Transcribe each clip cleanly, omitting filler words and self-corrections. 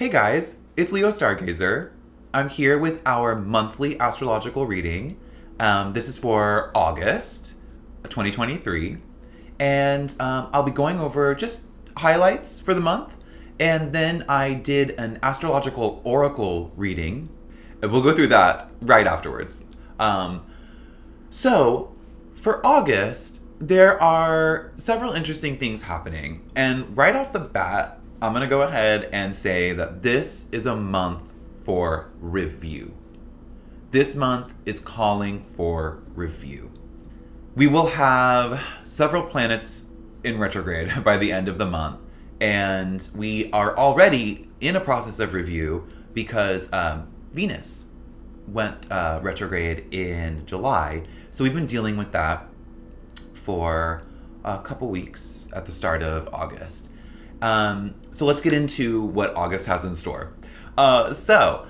Hey guys, it's Leo Stargazer. I'm here with our monthly astrological reading. This is for August 2023. And I'll be going over just highlights for the month. And then I did an astrological oracle reading. And we'll go through that right afterwards. So, for August, there are several interesting things happening. And right off the bat, I'm going to go ahead and say that this is a month for review. This month is calling for review. We will have several planets in retrograde by the end of the month, and we are already in a process of review because Venus went retrograde in July. So we've been dealing with that for a couple weeks at the start of August. So let's get into what August has in store. So,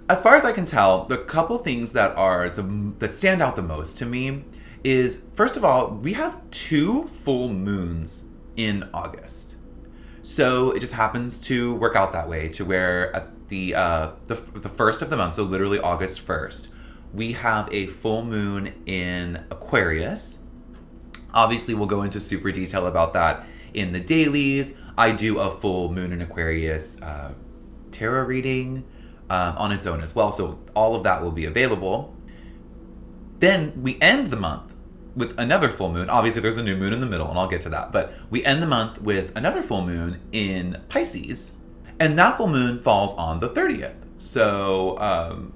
as far as I can tell, the couple things that stand out the most to me is, first of all, we have 2 full moons in August. So it just happens to work out that way, to where at the first of the month, so literally August 1st, we have a full moon in Aquarius. Obviously, we'll go into super detail about that in the dailies. I do a full moon in Aquarius tarot reading on its own as well, so all of that will be available. Then we end the month with another full moon. Obviously, there's a new moon in the middle, and I'll get to that. But we end the month with another full moon in Pisces, and that full moon falls on the 30th. So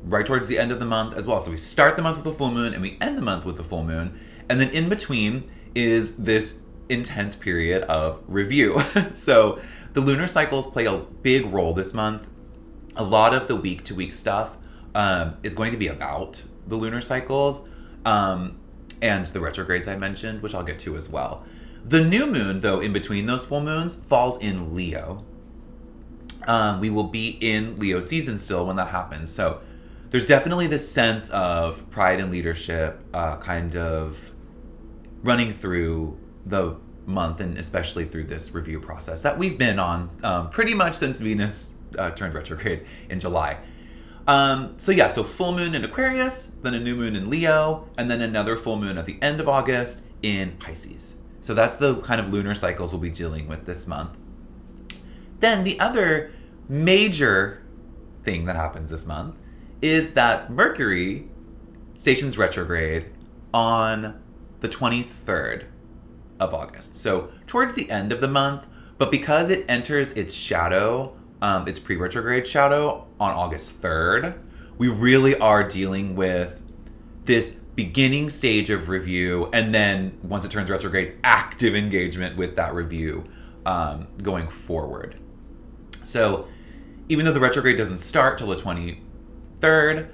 right towards the end of the month as well. So we start the month with a full moon, and we end the month with a full moon. And then in between is this intense period of review. So the lunar cycles play a big role this month. A lot of the week-to-week stuff is going to be about the lunar cycles and the retrogrades I mentioned, which I'll get to as well. The new moon, though, in between those full moons, falls in Leo. We will be in Leo season still when that happens. So there's definitely this sense of pride and leadership kind of running through the month, and especially through this review process that we've been on pretty much since Venus turned retrograde in July. So full moon in Aquarius, then a new moon in Leo, and then another full moon at the end of August in Pisces. So that's the kind of lunar cycles we'll be dealing with this month. Then the other major thing that happens this month is that Mercury stations retrograde on the 23rd of August. So towards the end of the month, but because it enters its shadow, its pre-retrograde shadow on August 3rd, we really are dealing with this beginning stage of review, and then once it turns retrograde, active engagement with that review going forward. So even though the retrograde doesn't start till the 23rd,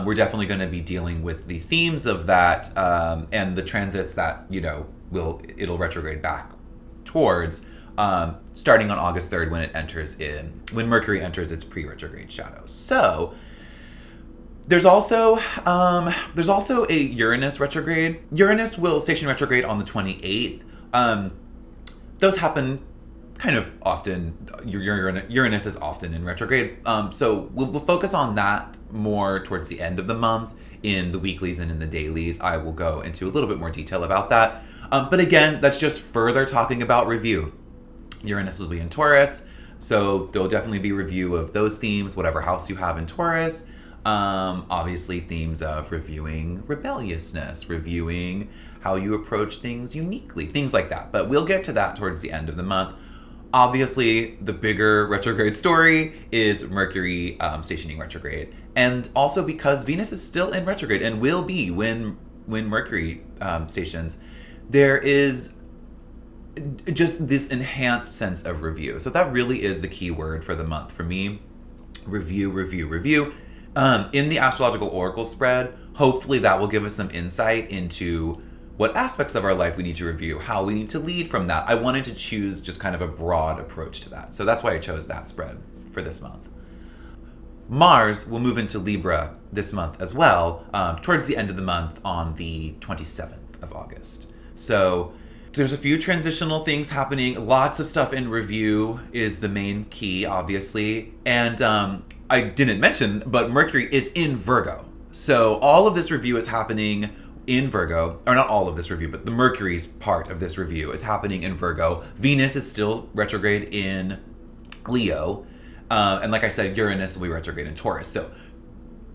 we're definitely going to be dealing with the themes of that and the transits that, it'll retrograde back towards starting on August 3rd when Mercury enters its pre-retrograde shadow. So there's also a Uranus retrograde. Uranus will station retrograde on the 28th. Those happen kind of often. Uranus is often in retrograde. So we'll focus on that more towards the end of the month in the weeklies and in the dailies. I will go into a little bit more detail about that. But again, that's just further talking about review. Uranus will be in Taurus, so there'll definitely be review of those themes, whatever house you have in Taurus. Obviously, themes of reviewing rebelliousness, reviewing how you approach things uniquely, things like that. But we'll get to that towards the end of the month. Obviously, the bigger retrograde story is Mercury stationing retrograde. And also because Venus is still in retrograde and will be when Mercury stations, there is just this enhanced sense of review. So that really is the key word for the month for me. Review, review, review. In the astrological oracle spread, hopefully that will give us some insight into what aspects of our life we need to review, how we need to lead from that. I wanted to choose just kind of a broad approach to that. So that's why I chose that spread for this month. Mars will move into Libra this month as well, towards the end of the month on the 27th of August. So There's a few transitional things happening. Lots of stuff in review is the main key, obviously. And I didn't mention, but Mercury is in Virgo. So all of this review is happening in Virgo. Or not all of this review, but the Mercury's part of this review is happening in Virgo. Venus is still retrograde in Leo. And like I said, Uranus will be retrograde in Taurus. So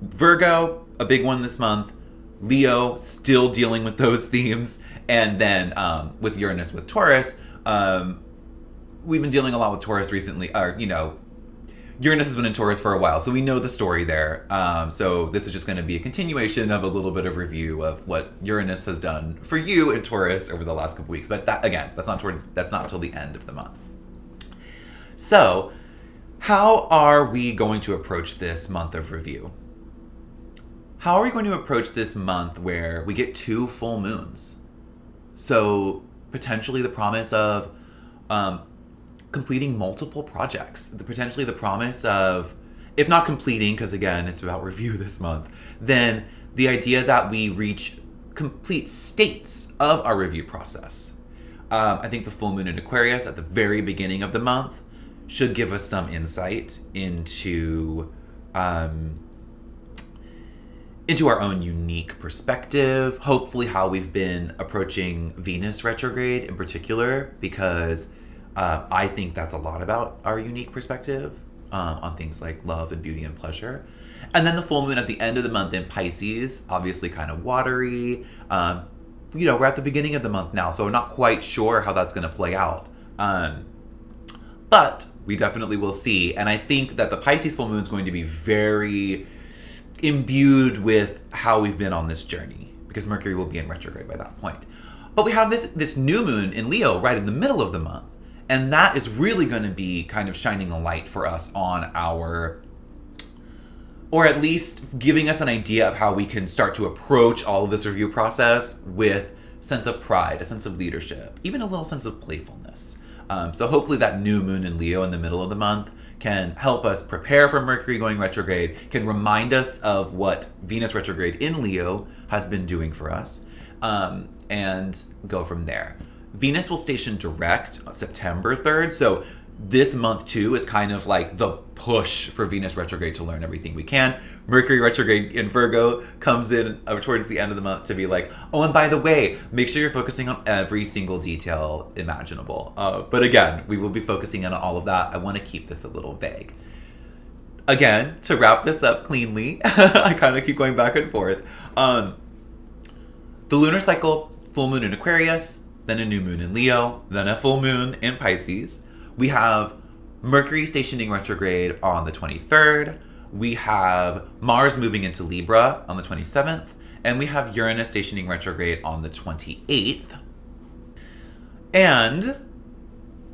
Virgo, a big one this month. Leo, still dealing with those themes. And then with Uranus with Taurus, we've been dealing a lot with Taurus recently. Uranus has been in Taurus for a while, so we know the story there. So this is just going to be a continuation of a little bit of review of what Uranus has done for you in Taurus over the last couple weeks. But that, again, that's not until the end of the month. So how are we going to approach this month of review? How are we going to approach this month where we get 2 full moons? So potentially the promise of completing multiple projects, potentially the promise of, if not completing, because again, it's about review this month, then the idea that we reach complete states of our review process. I think the full moon in Aquarius at the very beginning of the month should give us some insight into our own unique perspective, hopefully how we've been approaching Venus retrograde in particular, because I think that's a lot about our unique perspective on things like love and beauty and pleasure. And then the full moon at the end of the month in Pisces, obviously kind of watery. We're at the beginning of the month now, so I'm not quite sure how that's going to play out. But we definitely will see. And I think that the Pisces full moon is going to be very imbued with how we've been on this journey, because Mercury will be in retrograde by that point. But we have this new moon in Leo right in the middle of the month, and that is really going to be kind of shining a light for us on or at least giving us an idea of how we can start to approach all of this review process with sense of pride, a sense of leadership, even a little sense of playfulness. So hopefully that new moon in Leo in the middle of the month can help us prepare for Mercury going retrograde, can remind us of what Venus retrograde in Leo has been doing for us, and go from there. Venus will station direct September 3rd, so this month too is kind of like the push for Venus retrograde to learn everything we can. Mercury retrograde in Virgo comes in towards the end of the month to be like, oh, and by the way, make sure you're focusing on every single detail imaginable. But again, we will be focusing on all of that. I want to keep this a little vague. Again, to wrap this up cleanly, I kind of keep going back and forth. The lunar cycle, full moon in Aquarius, then a new moon in Leo, then a full moon in Pisces. We have Mercury stationing retrograde on the 23rd. We have Mars moving into Libra on the 27th. And we have Uranus stationing retrograde on the 28th. And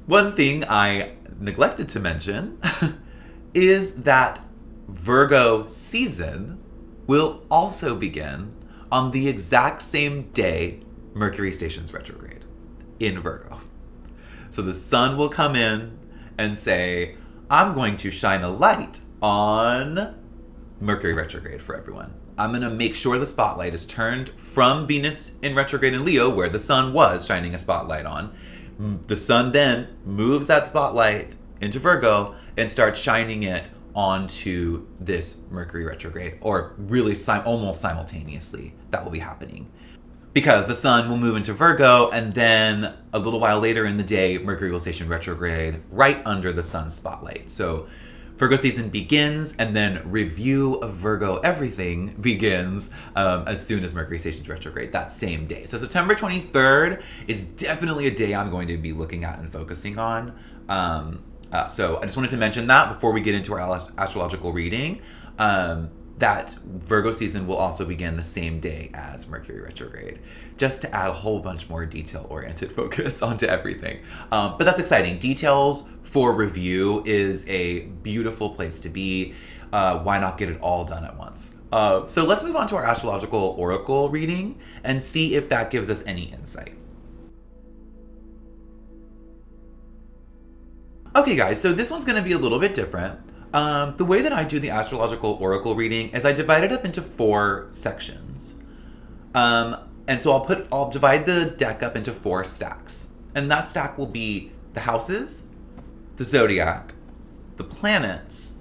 one thing I neglected to mention is that Virgo season will also begin on the exact same day Mercury stations retrograde in Virgo. So the sun will come in and say, I'm going to shine a light on Mercury retrograde for everyone. I'm going to make sure the spotlight is turned from Venus in retrograde in Leo, where the sun was shining a spotlight on. The sun then moves that spotlight into Virgo and starts shining it onto this Mercury retrograde, or really almost simultaneously that will be happening. Because the sun will move into Virgo, and then a little while later in the day, Mercury will station retrograde right under the sun's spotlight. So Virgo season begins, and then review of Virgo everything begins as soon as Mercury stations retrograde that same day. So September 23rd is definitely a day I'm going to be looking at and focusing on. So I just wanted to mention that before we get into our astrological reading, that Virgo season will also begin the same day as Mercury retrograde, just to add a whole bunch more detail-oriented focus onto everything. But that's exciting. Details for review is a beautiful place to be. Why not get it all done at once? So let's move on to our astrological oracle reading and see if that gives us any insight. Okay, guys, so this one's going to be a little bit different. The way that I do the astrological oracle reading is I divide it up into 4 sections. And so I'll divide the deck up into 4 stacks. And that stack will be the houses, the zodiac, the planets,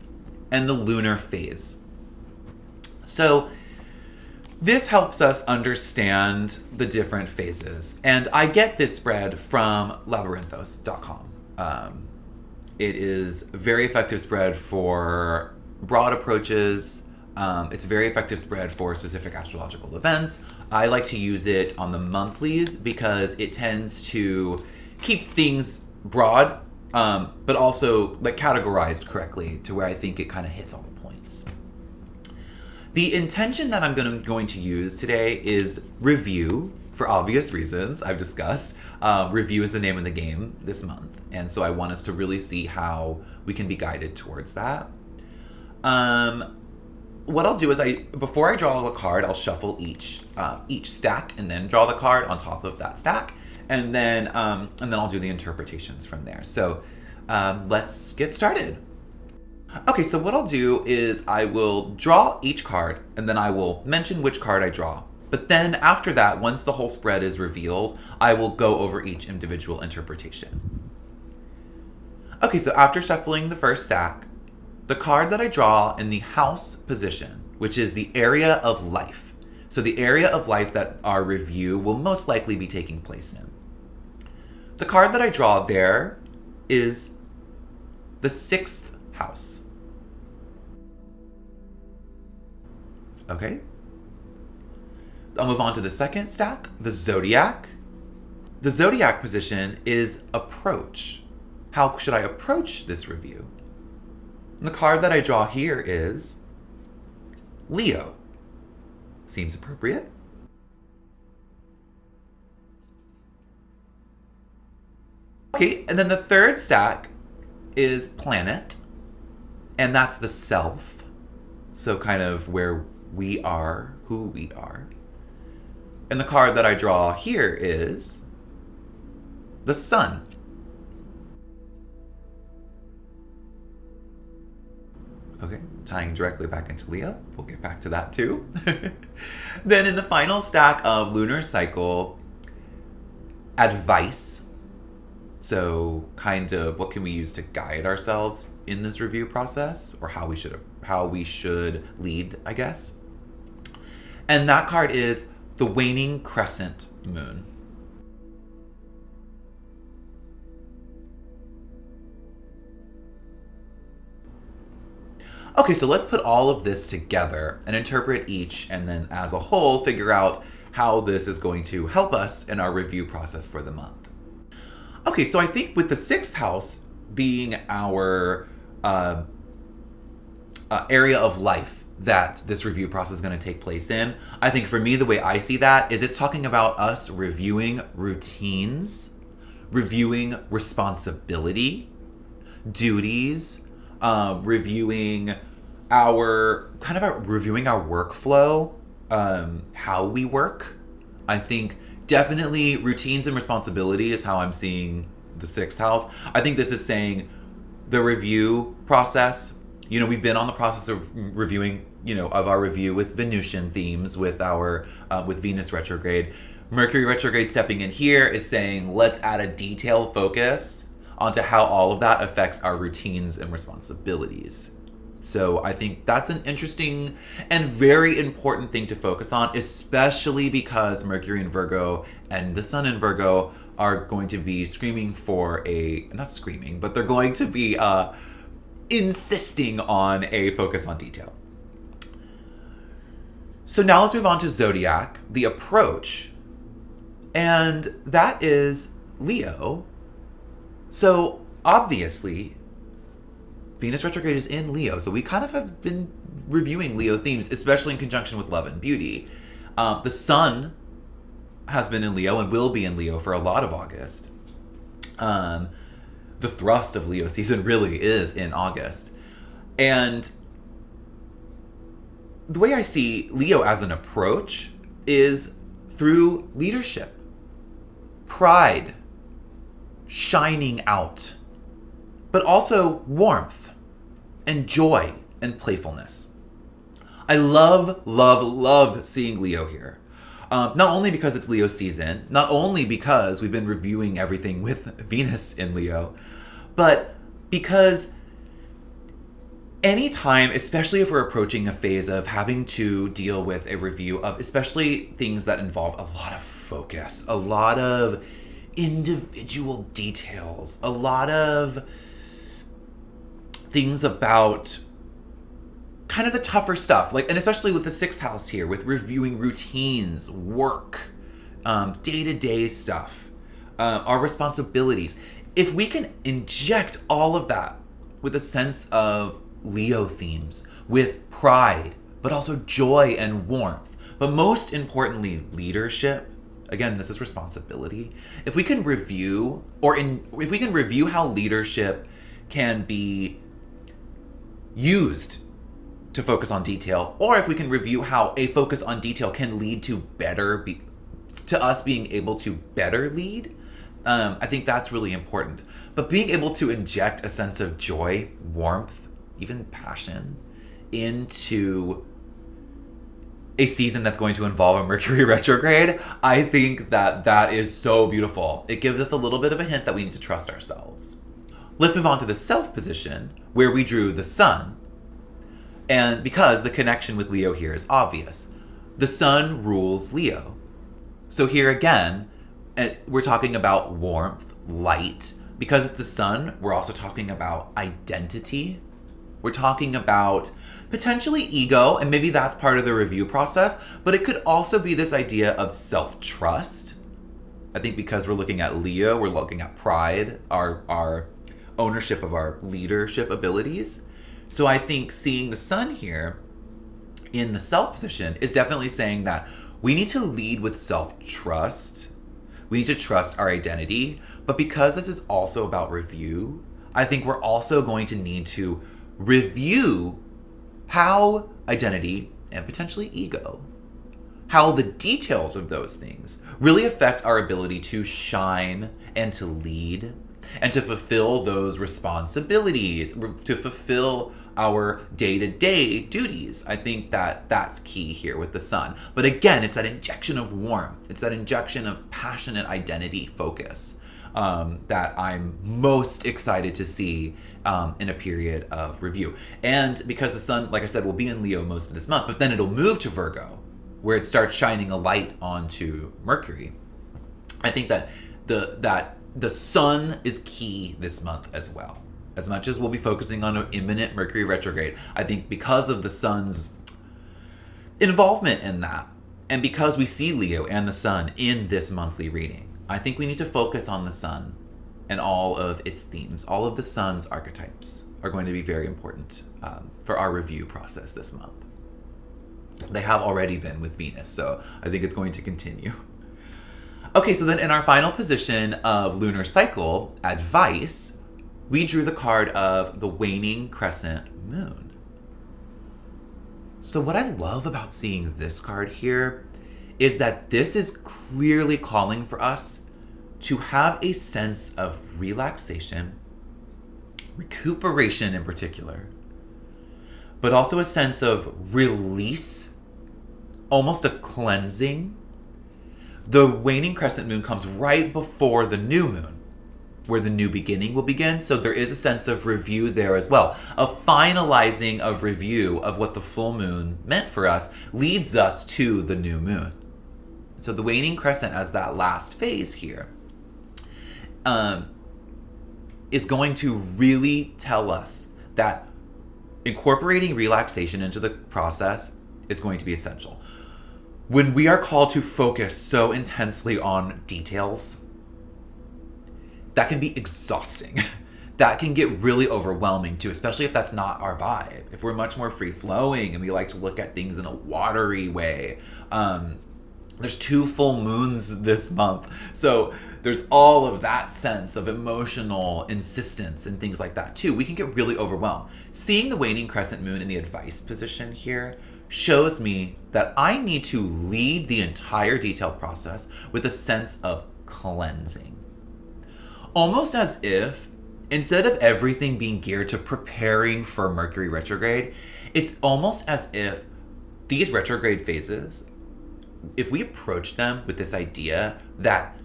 and the lunar phase. So this helps us understand the different phases. And I get this spread from labyrinthos.com. It is a very effective spread for broad approaches. It's a very effective spread for specific astrological events. I like to use it on the monthlies because it tends to keep things broad, but also like categorized correctly to where I think it kind of hits all the points. The intention that I'm going to use today is review, for obvious reasons I've discussed. Review is the name of the game this month, and so I want us to really see how we can be guided towards that. What I'll do is before I draw a card, I'll shuffle each stack and then draw the card on top of that stack, and then I'll do the interpretations from there. So let's get started. Okay, so what I'll do is I will draw each card, and then I will mention which card I draw. But then after that, once the whole spread is revealed, I will go over each individual interpretation. Okay, so after shuffling the first stack, the card that I draw in the house position, which is the area of life. So the area of life that our review will most likely be taking place in. The card that I draw there is the 6th house. Okay. I'll move on to the second stack, the zodiac. The zodiac position is approach. How should I approach this review? And the card that I draw here is Leo. Seems appropriate. Okay, and then the third stack is planet, and that's the self. So kind of where we are, who we are. And the card that I draw here is the sun. Okay, tying directly back into Leo. We'll get back to that too. Then in the final stack of lunar cycle, advice. So kind of what can we use to guide ourselves in this review process, or how we should lead, I guess. And that card is the waning crescent moon. Okay, so let's put all of this together and interpret each, and then as a whole, figure out how this is going to help us in our review process for the month. Okay, so I think with the 6th house being our area of life that this review process is going to take place in, I think for me, the way I see that is it's talking about us reviewing routines, reviewing responsibility, duties, reviewing our workflow, how we work. I think definitely routines and responsibility is how I'm seeing the 6th house. I think this is saying the review process. You know, we've been on the process of reviewing, of our review with Venusian themes, with our with Venus retrograde. Mercury retrograde stepping in here is saying let's add a detailed focus onto how all of that affects our routines and responsibilities. So I think that's an interesting and very important thing to focus on, especially because Mercury in Virgo and the Sun in Virgo are going to be but they're going to be insisting on a focus on detail. So now let's move on to zodiac, the approach, and that is Leo. So obviously, Venus retrograde is in Leo, so we kind of have been reviewing Leo themes, especially in conjunction with love and beauty. The Sun has been in Leo and will be in Leo for a lot of August. The thrust of Leo season really is in August. And the way I see Leo as an approach is through leadership, pride, shining out, but also warmth and joy and playfulness. I love, love, love seeing Leo here. Not only because it's Leo season, not only because we've been reviewing everything with Venus in Leo, but because anytime, especially if we're approaching a phase of having to deal with a review of especially things that involve a lot of focus, a lot of individual details, a lot of things about kind of the tougher stuff, like, and especially with the sixth house here, with reviewing routines, work, day-to-day stuff, our responsibilities. If we can inject all of that with a sense of Leo themes, with pride, but also joy and warmth, but most importantly, leadership. Again, this is responsibility. If we can review, if we can review how leadership can be used to focus on detail, or if we can review how a focus on detail can lead to to us being able to better lead, I think that's really important. But being able to inject a sense of joy, warmth, even passion into a season that's going to involve a Mercury retrograde, I think that is so beautiful. It gives us a little bit of a hint that we need to trust ourselves. Let's move on to the self position, where we drew the sun. And because the connection with Leo here is obvious, the sun rules Leo. So here again, we're talking about warmth, light. Because it's the sun, we're also talking about identity. We're talking about potentially ego, and maybe that's part of the review process, but it could also be this idea of self-trust. I think because we're looking at Leo, we're looking at pride, our ownership of our leadership abilities. So I think seeing the sun here in the self position is definitely saying that we need to lead with self-trust. We need to trust our identity. But because this is also about review, I think we're also going to need to review how identity and potentially ego, how the details of those things really affect our ability to shine and to lead and to fulfill those responsibilities, to fulfill our day-to-day duties. I think that that's key here with the sun. But again, it's that injection of warmth. It's that injection of passionate identity focus that I'm most excited to see in a period of review. And because the sun, like I said, will be in Leo most of this month, but then it'll move to Virgo, where it starts shining a light onto Mercury. I think that the sun is key this month as well. As much as we'll be focusing on an imminent Mercury retrograde, I think because of the sun's involvement in that, and because we see Leo and the sun in this monthly reading, I think we need to focus on the sun and all of its themes. All of the sun's archetypes are going to be very important for our review process this month. They have already been with Venus, so I think it's going to continue. Okay, so then in our final position of lunar cycle, advice, we drew the card of the waning crescent moon. So what I love about seeing this card here is that this is clearly calling for us to have a sense of relaxation, recuperation in particular, but also a sense of release, almost a cleansing. The waning crescent moon comes right before the new moon, where the new beginning will begin. So there is a sense of review there as well. A finalizing of review of what the full moon meant for us leads us to the new moon. So the waning crescent as that last phase here is going to really tell us that incorporating relaxation into the process is going to be essential. When we are called to focus so intensely on details, that can be exhausting. That can get really overwhelming too, especially if that's not our vibe. If we're much more free-flowing and we like to look at things in a watery way. There's 2 full moons this month. So there's all of that sense of emotional insistence and things like that too. We can get really overwhelmed. Seeing the waning crescent moon in the advice position here shows me that I need to lead the entire detailed process with a sense of cleansing. Almost as if, instead of everything being geared to preparing for Mercury retrograde, it's almost as if these retrograde phases if we approach them with this idea that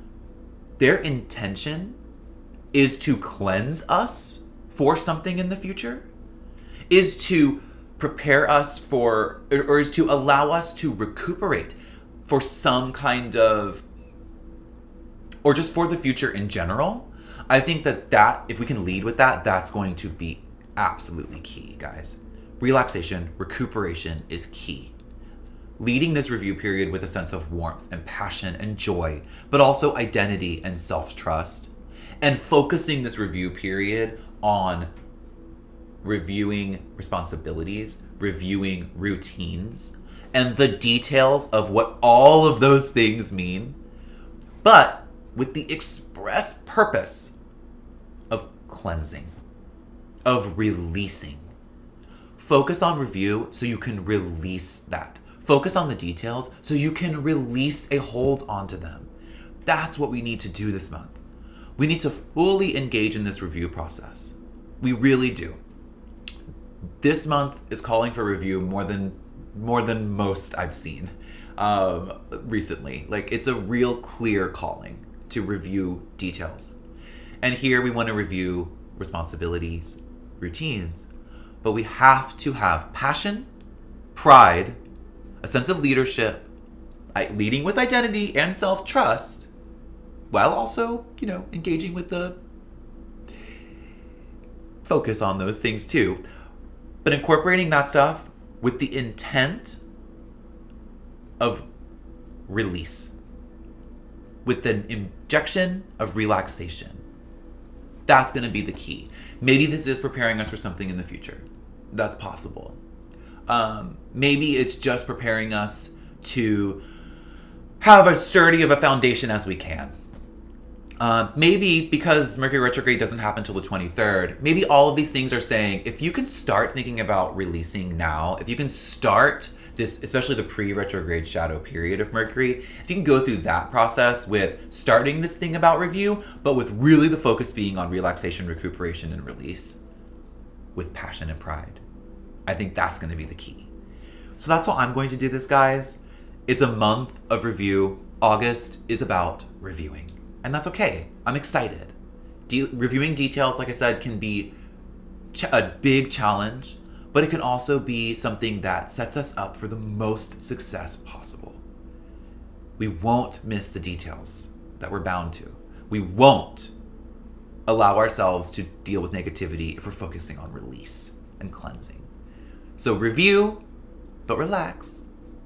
their intention is to cleanse us for something in the future, is to prepare us for, or is to allow us to recuperate for some kind of, or just for the future in general, I think that if we can lead with that, that's going to be absolutely key, guys. Relaxation, recuperation is key. Leading this review period with a sense of warmth and passion and joy, but also identity and self-trust, and focusing this review period on reviewing responsibilities, reviewing routines, and the details of what all of those things mean, but with the express purpose of cleansing, of releasing. Focus on review so you can release that. Focus on the details so you can release a hold onto them. That's what we need to do this month. We need to fully engage in this review process. We really do. This month is calling for review more than most I've seen recently. Like, it's a real clear calling to review details. And here we want to review responsibilities, routines, but we have to have passion, pride, a sense of leadership, leading with identity and self-trust, while also, engaging with the focus on those things too. But incorporating that stuff with the intent of release, with an injection of relaxation. That's going to be the key. Maybe this is preparing us for something in the future. That's possible. Maybe it's just preparing us to have as sturdy of a foundation as we can. Maybe because Mercury retrograde doesn't happen till the 23rd, maybe all of these things are saying, if you can start thinking about releasing now, if you can start this, especially the pre-retrograde shadow period of Mercury, if you can go through that process with starting this thing about review, but with really the focus being on relaxation, recuperation, and release, with passion and pride, I think that's going to be the key. So that's how I'm going to do this, guys. It's a month of review. August is about reviewing. And that's okay. I'm excited. Reviewing details, like I said, can be a big challenge, but it can also be something that sets us up for the most success possible. We won't miss the details that we're bound to. We won't allow ourselves to deal with negativity if we're focusing on release and cleansing. So review, but relax.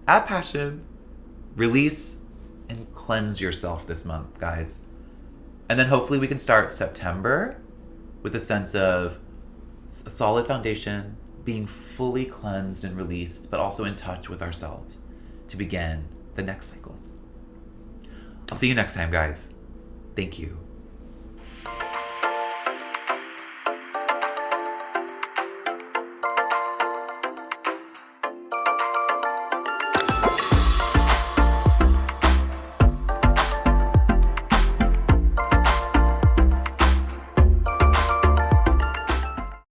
Add passion, release, and cleanse yourself this month, guys. And then hopefully we can start September with a sense of a solid foundation, being fully cleansed and released, but also in touch with ourselves to begin the next cycle. I'll see you next time, guys. Thank you.